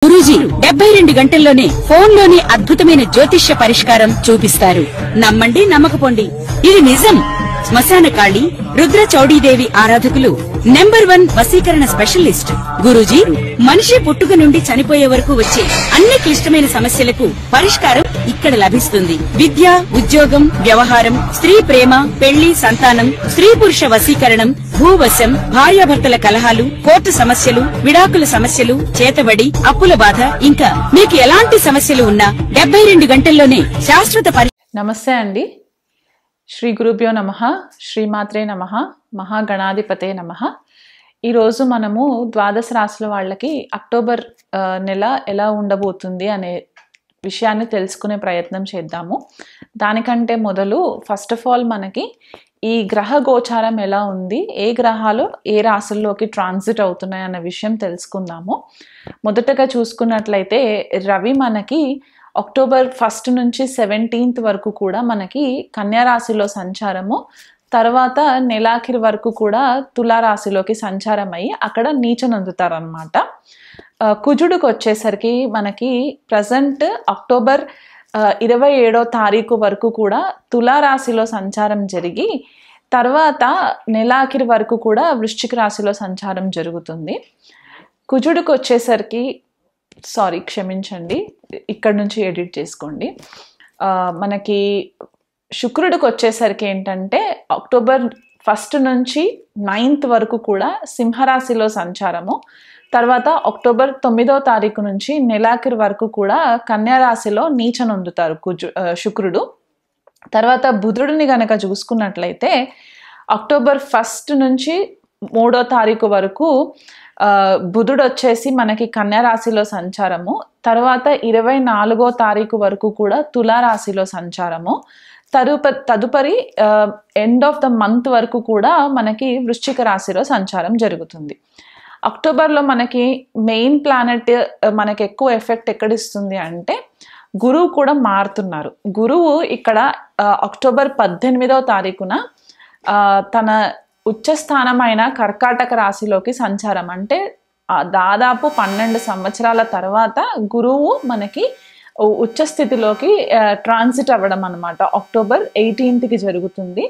గురూజీ 72 గంటల్లోనే ఫోన్ లోని అద్భుతమైన జ్యోతిష్య పరిష్కారం చూపిస్తారు. నమ్మండి, నమ్మకపోండి, ఇది నిజం. శ్మశాన కాళి రుద్ర చౌడీదేవి ఆరాధకులు నంబర్ 1 వశీకరణ స్పెషలిస్ట్. గురూజీ మనిషి పుట్టుక నుండి చనిపోయే వరకు వచ్చే అన్ని క్లిష్టమైన సమస్యలకు పరిష్కారం ఇక్కడ లభిస్తుంది. విద్య, ఉద్యోగం, వ్యవహారం, స్త్రీ ప్రేమ, పెళ్లి, సంతానం, స్త్రీ పురుష వశీకరణం, భూవశం, భార్యాభర్తల కలహాలు, కోర్టు సమస్యలు, విడాకుల సమస్యలు, చేతబడి, అప్పుల బాధ, ఇంకా మీకు ఎలాంటి సమస్యలు ఉన్నా 72 గంటల్లోనే శాశ్వత నమస్తే అండి. శ్రీ గురుభ్యో నమః, శ్రీమాత్రే నమః, మహాగణాధిపతే నమః. ఈరోజు మనము ద్వాదశ రాశుల వాళ్ళకి అక్టోబర్ నెల ఎలా ఉండబోతుంది అనే విషయాన్ని తెలుసుకునే ప్రయత్నం చేద్దాము. దానికంటే మొదలు ఫస్ట్ ఆఫ్ ఆల్ మనకి ఈ గ్రహ గోచారం ఎలా ఉంది, ఏ గ్రహాలు ఏ రాశుల్లోకి ట్రాన్సిట్ అవుతున్నాయి అన్న విషయం తెలుసుకుందాము. మొదటగా చూసుకున్నట్లయితే రవి మనకి అక్టోబర్ 1 నుంచి 17 వరకు కూడా మనకి కన్యా రాశిలో సంచారము, తర్వాత నెలాఖరి వరకు కూడా తులారాశిలోకి సంచారం అయ్యి అక్కడ నీచనందుతారనమాట. కుజుడికి వచ్చేసరికి మనకి ప్రజెంట్ అక్టోబర్ 27వ తారీఖు వరకు కూడా తులారాశిలో సంచారం జరిగి తర్వాత నెలాఖరి వరకు కూడా వృశ్చిక రాశిలో సంచారం జరుగుతుంది. కుజుడికి వచ్చేసరికి క్షమించండి, ఇక్కడ నుంచి ఎడిట్ చేసుకోండి. మనకి శుక్రుడికి వచ్చేసరికి ఏంటంటే అక్టోబర్ 1 నుంచి 9 వరకు కూడా సింహరాశిలో సంచారము, తర్వాత అక్టోబర్ 9వ తారీఖు నుంచి నెలాఖరి వరకు కూడా కన్యా రాశిలో నీచనొందుతారు శుక్రుడు. తర్వాత బుధుడిని గనక చూసుకున్నట్లయితే అక్టోబర్ 1 నుంచి 3వ తారీఖు వరకు బుధుడు వచ్చేసి మనకి కన్యా రాశిలో సంచారము, తర్వాత 24వ తారీఖు వరకు కూడా తులారాశిలో సంచారము, తదుపరి ఎండ్ ఆఫ్ ద మంత్ వరకు కూడా మనకి వృశ్చిక రాశిలో సంచారం జరుగుతుంది. అక్టోబర్లో మనకి మెయిన్ ప్లానెట్ మనకి ఎక్కువ ఎఫెక్ట్ ఎక్కడిస్తుంది అంటే గురువు కూడా మారుతున్నారు. గురువు ఇక్కడ అక్టోబర్ 18వ తారీఖున తన ఉచ్చస్థానమైన కర్కాటక రాశిలోకి సంచారం, అంటే దాదాపు 12 సంవత్సరాల తర్వాత గురువు మనకి ఉచ్చస్థితిలోకి ట్రాన్సిట్ అవ్వడం అనమాట. అక్టోబర్ 18కి జరుగుతుంది.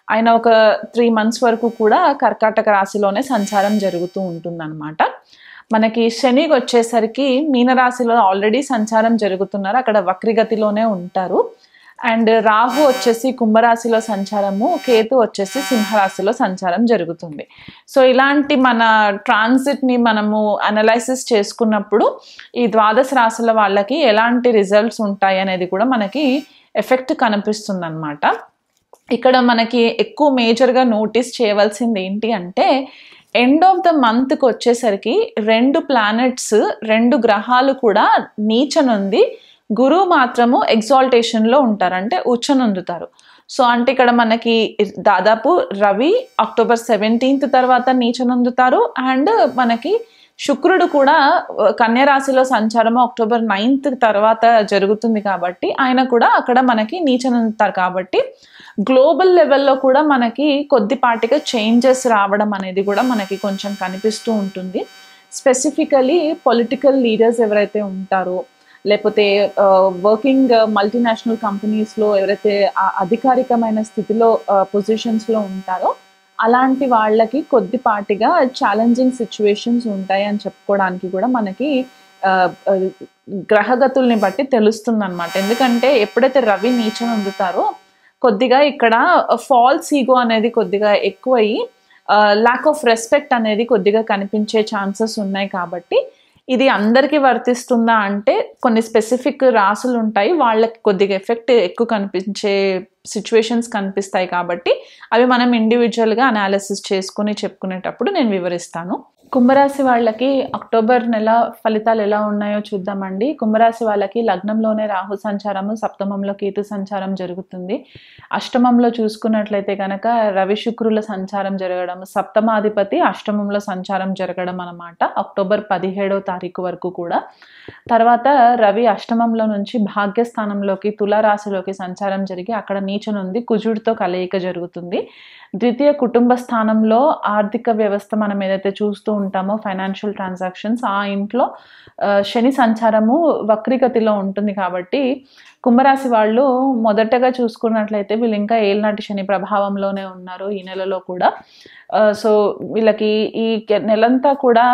ఆయన ఒక 3 months వరకు కూడా కర్కాటక రాశిలోనే సంచారం జరుగుతూ ఉంటుందన్నమాట. మనకి శనికి వచ్చేసరికి మీనరాశిలో ఆల్రెడీ సంచారం జరుగుతున్నారు, అక్కడ వక్రిగతిలోనే ఉంటారు. అండ్ రాహు వచ్చేసి కుంభరాశిలో సంచారము, కేతు వచ్చేసి సింహరాశిలో సంచారం జరుగుతుంది. సో ఇలాంటి మన ట్రాన్సిట్ని మనము అనలైసిస్ చేసుకున్నప్పుడు ఈ ద్వాదశ రాశుల వాళ్ళకి ఎలాంటి రిజల్ట్స్ ఉంటాయి అనేది కూడా మనకి ఎఫెక్ట్ కనిపిస్తుంది అనమాట. ఇక్కడ మనకి ఎక్కువ మేజర్గా నోటీస్ చేయవలసింది ఏంటి అంటే ఎండ్ ఆఫ్ ద మంత్కి వచ్చేసరికి 2 ప్లానెట్స్ 2 గ్రహాలు కూడా నీచనుంది, గురువు మాత్రము ఎగ్జాల్టేషన్లో ఉంటారు, అంటే ఉచ్చనొందుతారు. సో అంటే ఇక్కడ మనకి దాదాపు రవి అక్టోబర్ 17 తర్వాత నీచనొందుతారు, అండ్ మనకి శుక్రుడు కూడా కన్యా రాశిలో సంచారము అక్టోబర్ 9 తర్వాత జరుగుతుంది కాబట్టి ఆయన కూడా అక్కడ మనకి నీచనొందుతారు. కాబట్టి గ్లోబల్ లెవెల్లో కూడా మనకి కొద్దిపాటిగా చేంజెస్ రావడం అనేది కూడా మనకి కొంచెం కనిపిస్తూ ఉంటుంది. స్పెసిఫికలీ పొలిటికల్ లీడర్స్ ఎవరైతే ఉంటారో, లేకపోతే వర్కింగ్ మల్టీనేషనల్ కంపెనీస్లో ఎవరైతే అధికారికమైన స్థితిలో పొజిషన్స్లో ఉంటారో అలాంటి వాళ్ళకి కొద్దిపాటిగా ఛాలెంజింగ్ సిచ్యువేషన్స్ ఉంటాయి అని చెప్పుకోవడానికి కూడా మనకి గ్రహగతుల్ని బట్టి తెలుస్తుంది అనమాట. ఎందుకంటే ఎప్పుడైతే రవి నీచం అందుతారో కొద్దిగా ఇక్కడ ఫాల్స్ ఈగో అనేది కొద్దిగా ఎక్కువయ్యి ల్యాక్ ఆఫ్ రెస్పెక్ట్ అనేది కొద్దిగా కనిపించే ఛాన్సెస్ ఉన్నాయి. కాబట్టి ఇది అందరికీ వర్తిస్తుందా అంటే కొన్ని స్పెసిఫిక్ రాసులు ఉంటాయి, వాళ్ళకి కొద్దిగా ఎఫెక్ట్ ఎక్కువ కనిపించే సిచ్యువేషన్స్ కనిపిస్తాయి. కాబట్టి అవి మనం ఇండివిజువల్గా అనాలిసిస్ చేసుకుని చెప్పుకునేటప్పుడు నేను వివరిస్తాను. కుంభరాశి వాళ్ళకి అక్టోబర్ నెల ఫలితాలు ఎలా ఉన్నాయో చూద్దామండి. కుంభరాశి వాళ్ళకి లగ్నంలోనే రాహు సంచారము, సప్తమంలో కేతు సంచారం జరుగుతుంది. అష్టమంలో చూసుకున్నట్లయితే కనుక రవి శుక్రుల సంచారం జరగడం, సప్తమాధిపతి అష్టమంలో సంచారం జరగడం అన్నమాట అక్టోబర్ 17వ తారీఖు వరకు కూడా. తర్వాత రవి అష్టమంలో నుంచి భాగ్యస్థానంలోకి తులారాశిలోకి సంచారం జరిగి అక్కడ నీచనుంది, కుజుడితో కలయిక జరుగుతుంది. ద్వితీయ కుటుంబ స్థానంలో ఆర్థిక వ్యవస్థ మనం ఏదైతే చూస్తూ ఉంటామో ఫైనాన్షియల్ ట్రాన్సాక్షన్స్, ఆ ఇంట్లో శని సంచారము వక్రీగతిలో ఉంటుంది. కాబట్టి కుంభరాశి వాళ్ళు మొదటగా చూసుకున్నట్లయితే వీళ్ళు ఇంకా ఏలినాటి శని ప్రభావంలోనే ఉన్నారు ఈ నెలలో కూడా. సో వీళ్ళకి ఈ నెలంతా కూడా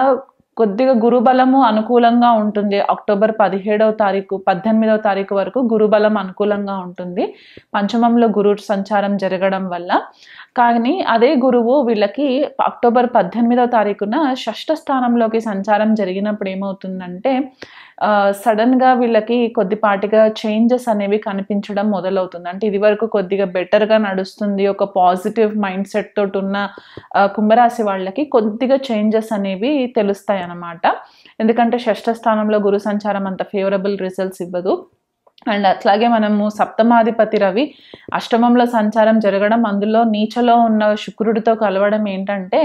కొద్దిగా గురుబలము అనుకూలంగా ఉంటుంది. అక్టోబర్ 18వ తారీఖు వరకు గురుబలం అనుకూలంగా ఉంటుంది, పంచమంలో గురు సంచారం జరగడం వల్ల. కానీ అదే గురువు వీళ్ళకి అక్టోబర్ 18వ తారీఖున షష్ఠ స్థానంలోకి సంచారం జరిగినప్పుడు ఏమవుతుందంటే సడన్గా వీళ్ళకి కొద్దిపాటిగా చేంజెస్ అనేవి కనిపించడం మొదలవుతుంది. అంటే ఇది వరకు కొద్దిగా బెటర్గా నడుస్తుంది, ఒక పాజిటివ్ మైండ్ సెట్ తోటి ఉన్న కుంభరాశి వాళ్ళకి కొద్దిగా చేంజెస్ అనేవి తెలుస్తాయి అన్నమాట. ఎందుకంటే షష్ఠ స్థానంలో గురు సంచారం అంత ఫేవరబుల్ రిజల్ట్స్ ఇవ్వదు. అండ్ అట్లాగే మనము సప్తమాధిపతి రవి అష్టమంలో సంచారం జరగడం, అందులో నీచలో ఉన్న శుక్రుడితో కలవడం ఏంటంటే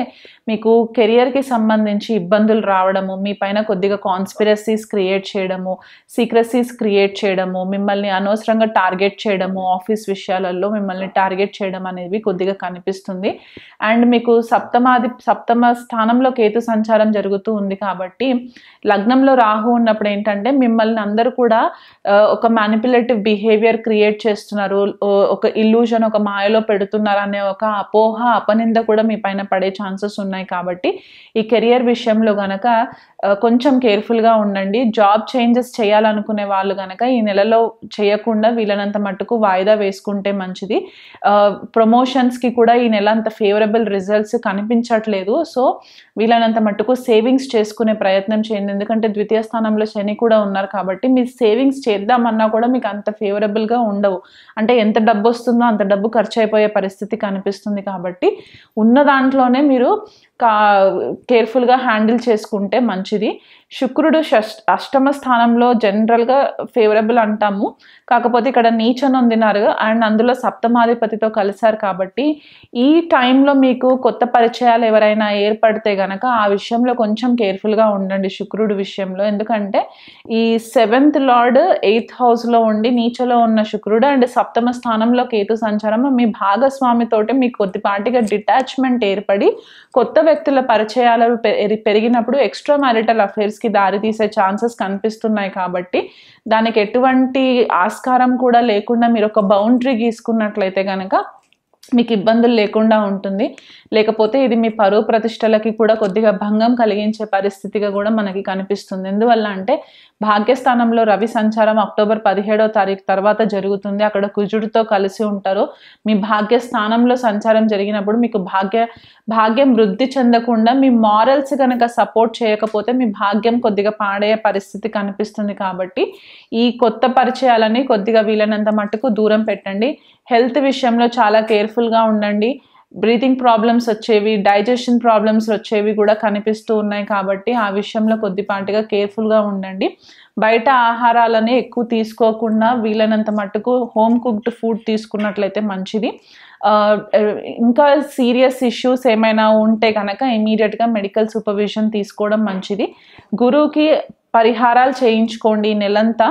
మీకు కెరియర్కి సంబంధించి ఇబ్బందులు రావడము, మీ పైన కొద్దిగా కాన్స్పిరసీస్ క్రియేట్ చేయడము, సీక్రసీస్ క్రియేట్ చేయడము, మిమ్మల్ని అనవసరంగా టార్గెట్ చేయడము, ఆఫీస్ విషయాలలో మిమ్మల్ని టార్గెట్ చేయడం అనేది కొద్దిగా కనిపిస్తుంది. అండ్ మీకు సప్తమ స్థానంలో కేతు సంచారం జరుగుతూ ఉంది కాబట్టి లగ్నంలో రాహు ఉన్నప్పుడు ఏంటంటే మిమ్మల్ని అందరూ కూడా ఒక మ్యానిపులేటివ్ బిహేవియర్ క్రియేట్ చేస్తున్నారు, ఒక ఇల్యూజన్, ఒక మాయలో పెడుతున్నారు అనే ఒక అపోహ అపనింద కూడా మీ పైన పడే ఛాన్సెస్ ఉన్నాయి. కాబట్టి ఈ కెరియర్ విషయంలో గనక కొంచెం కేర్ఫుల్గా ఉండండి. జాబ్ చేంజెస్ చేయాలనుకునే వాళ్ళు గనక ఈ నెలలో చేయకుండా వీళ్ళనంత మట్టుకు వాయిదా వేసుకుంటే మంచిది. ప్రమోషన్స్కి కూడా ఈ నెల అంత ఫేవరబుల్ రిజల్ట్స్ కనిపించట్లేదు. సో వీళ్ళనంత మట్టుకు సేవింగ్స్ చేసుకునే ప్రయత్నం చేయండి. ఎందుకంటే ద్వితీయ స్థానంలో శని కూడా ఉన్నారు కాబట్టి మీరు సేవింగ్స్ చేద్దామన్నా కూడా మీకు అంత ఫేవరబుల్గా ఉండవు. అంటే ఎంత డబ్బు వస్తుందో అంత డబ్బు ఖర్చు అయిపోయే పరిస్థితి కనిపిస్తుంది. కాబట్టి ఉన్న దాంట్లోనే మీరు కేర్ఫుల్గా హ్యాండిల్ చేసుకుంటే మంచిది. శుక్రుడు అష్టమ స్థానంలో జనరల్గా ఫేవరబుల్ అంటాము, కాకపోతే ఇక్కడ నీచ నొందినారు అండ్ అందులో సప్తమాధిపతితో కలిశారు. కాబట్టి ఈ టైంలో మీకు కొత్త పరిచయాలు ఎవరైనా ఏర్పడితే గనక ఆ విషయంలో కొంచెం కేర్ఫుల్గా ఉండండి శుక్రుడు విషయంలో. ఎందుకంటే ఈ 7th లార్డ్ 8th హౌస్లో ఉండి నీచలో ఉన్న శుక్రుడు అండ్ సప్తమ స్థానంలో కేతు సంచారం మీ భాగస్వామితోటి మీకు కొద్దిపాటిగా డిటాచ్మెంట్ ఏర్పడి కొత్త వ్యక్తుల పరిచయాలు పెరిగినప్పుడు ఎక్స్ట్రా మ్యారిటల్ అఫైర్స్కి దారి తీసే ఛాన్సెస్ కనిపిస్తున్నాయి. కాబట్టి దానికి ఎటువంటి ఆస్కారం కూడా లేకుండా మీరు ఒక బౌండరీ గీసుకున్నట్లయితే కనుక మీకు ఇబ్బందులు లేకుండా ఉంటుంది. లేకపోతే ఇది మీ పరువు ప్రతిష్టలకి కూడా కొద్దిగా భంగం కలిగించే పరిస్థితిగా కూడా మనకి కనిపిస్తుంది. ఎందువల్ల అంటే భాగ్యస్థానంలో రవి సంచారం అక్టోబర్ 17వ తారీఖు తర్వాత జరుగుతుంది. అక్కడ కుజుడితో కలిసి ఉంటారు. మీ భాగ్యస్థానంలో సంచారం జరిగినప్పుడు మీకు భాగ్యం వృద్ధి చెందకుండా మీ మారల్స్ కనుక సపోర్ట్ చేయకపోతే మీ భాగ్యం కొద్దిగా పాడే పరిస్థితి కనిపిస్తుంది. కాబట్టి ఈ కొత్త పరిచయాలని కొద్దిగా వీలైనంత మట్టుకు దూరం పెట్టండి. హెల్త్ విషయంలో చాలా కేర్ఫుల్గా ఉండండి. బ్రీతింగ్ ప్రాబ్లమ్స్ వచ్చేవి, డైజెషన్ ప్రాబ్లమ్స్ వచ్చేవి కూడా కనిపిస్తూ ఉన్నాయి. కాబట్టి ఆ విషయంలో కొద్దిపాటిగా కేర్ఫుల్గా ఉండండి. బయట ఆహారాలని ఎక్కువ తీసుకోకుండా వీలైనంత మట్టుకు హోమ్ కుక్డ్ ఫుడ్ తీసుకున్నట్లయితే మంచిది. ఇంకా సీరియస్ ఇష్యూస్ ఏమైనా ఉంటే కనుక ఇమీడియట్గా మెడికల్ సూపర్విజన్ తీసుకోవడం మంచిది. గురువుకి పరిహారాలు చేయించుకోండి. ఈ నెలంతా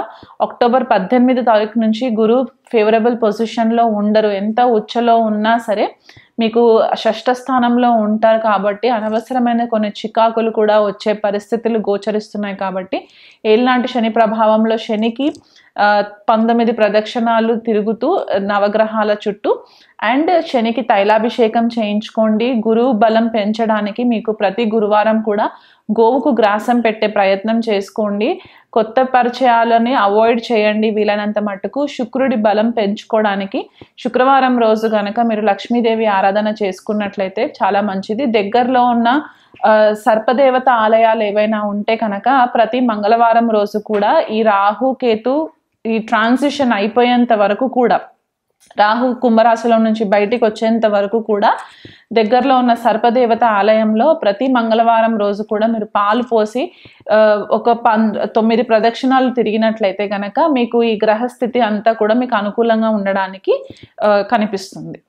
అక్టోబర్ 18వ తారీఖు నుంచి గురు ఫేవరబుల్ పొజిషన్లో ఉండరు. ఎంత ఉచ్చలో ఉన్నా సరే మీకు షష్ఠ స్థానంలో ఉంటారు. కాబట్టి అనవసరమైన కొన్ని చికాకులు కూడా వచ్చే పరిస్థితులు గోచరిస్తున్నాయి. కాబట్టి ఏలినాటి శని ప్రభావంలో శనికి 19 ప్రదక్షిణాలు తిరుగుతూ నవగ్రహాల చుట్టూ అండ్ శనికి తైలాభిషేకం చేయించుకోండి. గురువు బలం పెంచడానికి మీకు ప్రతి గురువారం కూడా గోవుకు గ్రాసం పెట్టే ప్రయత్నం చేసుకోండి. కొత్త పరిచయాలని అవాయిడ్ చేయండి వీలైనంత మట్టుకు. శుక్రుడి బలం పెంచుకోవడానికి శుక్రవారం రోజు కనుక మీరు లక్ష్మీదేవి ఆరాధన చేసుకున్నట్లయితే చాలా మంచిది. దగ్గరలో ఉన్న సర్పదేవత ఆలయాలు ఏవైనా ఉంటే కనుక ప్రతి మంగళవారం రోజు కూడా ఈ రాహు కేతు ఈ ట్రాన్సిషన్ అయిపోయేంత వరకు కూడా, రాహు కుంభరాశిలో నుంచి బయటికి వచ్చేంత వరకు కూడా దగ్గరలో ఉన్న సర్పదేవత ఆలయంలో ప్రతి మంగళవారం రోజు కూడా మీరు పాలు పోసి ఒక 9 ప్రదక్షిణాలు తిరిగినట్లయితే కనుక మీకు ఈ గ్రహస్థితి అంతా కూడా మీకు అనుకూలంగా ఉండడానికి కనిపిస్తుంది.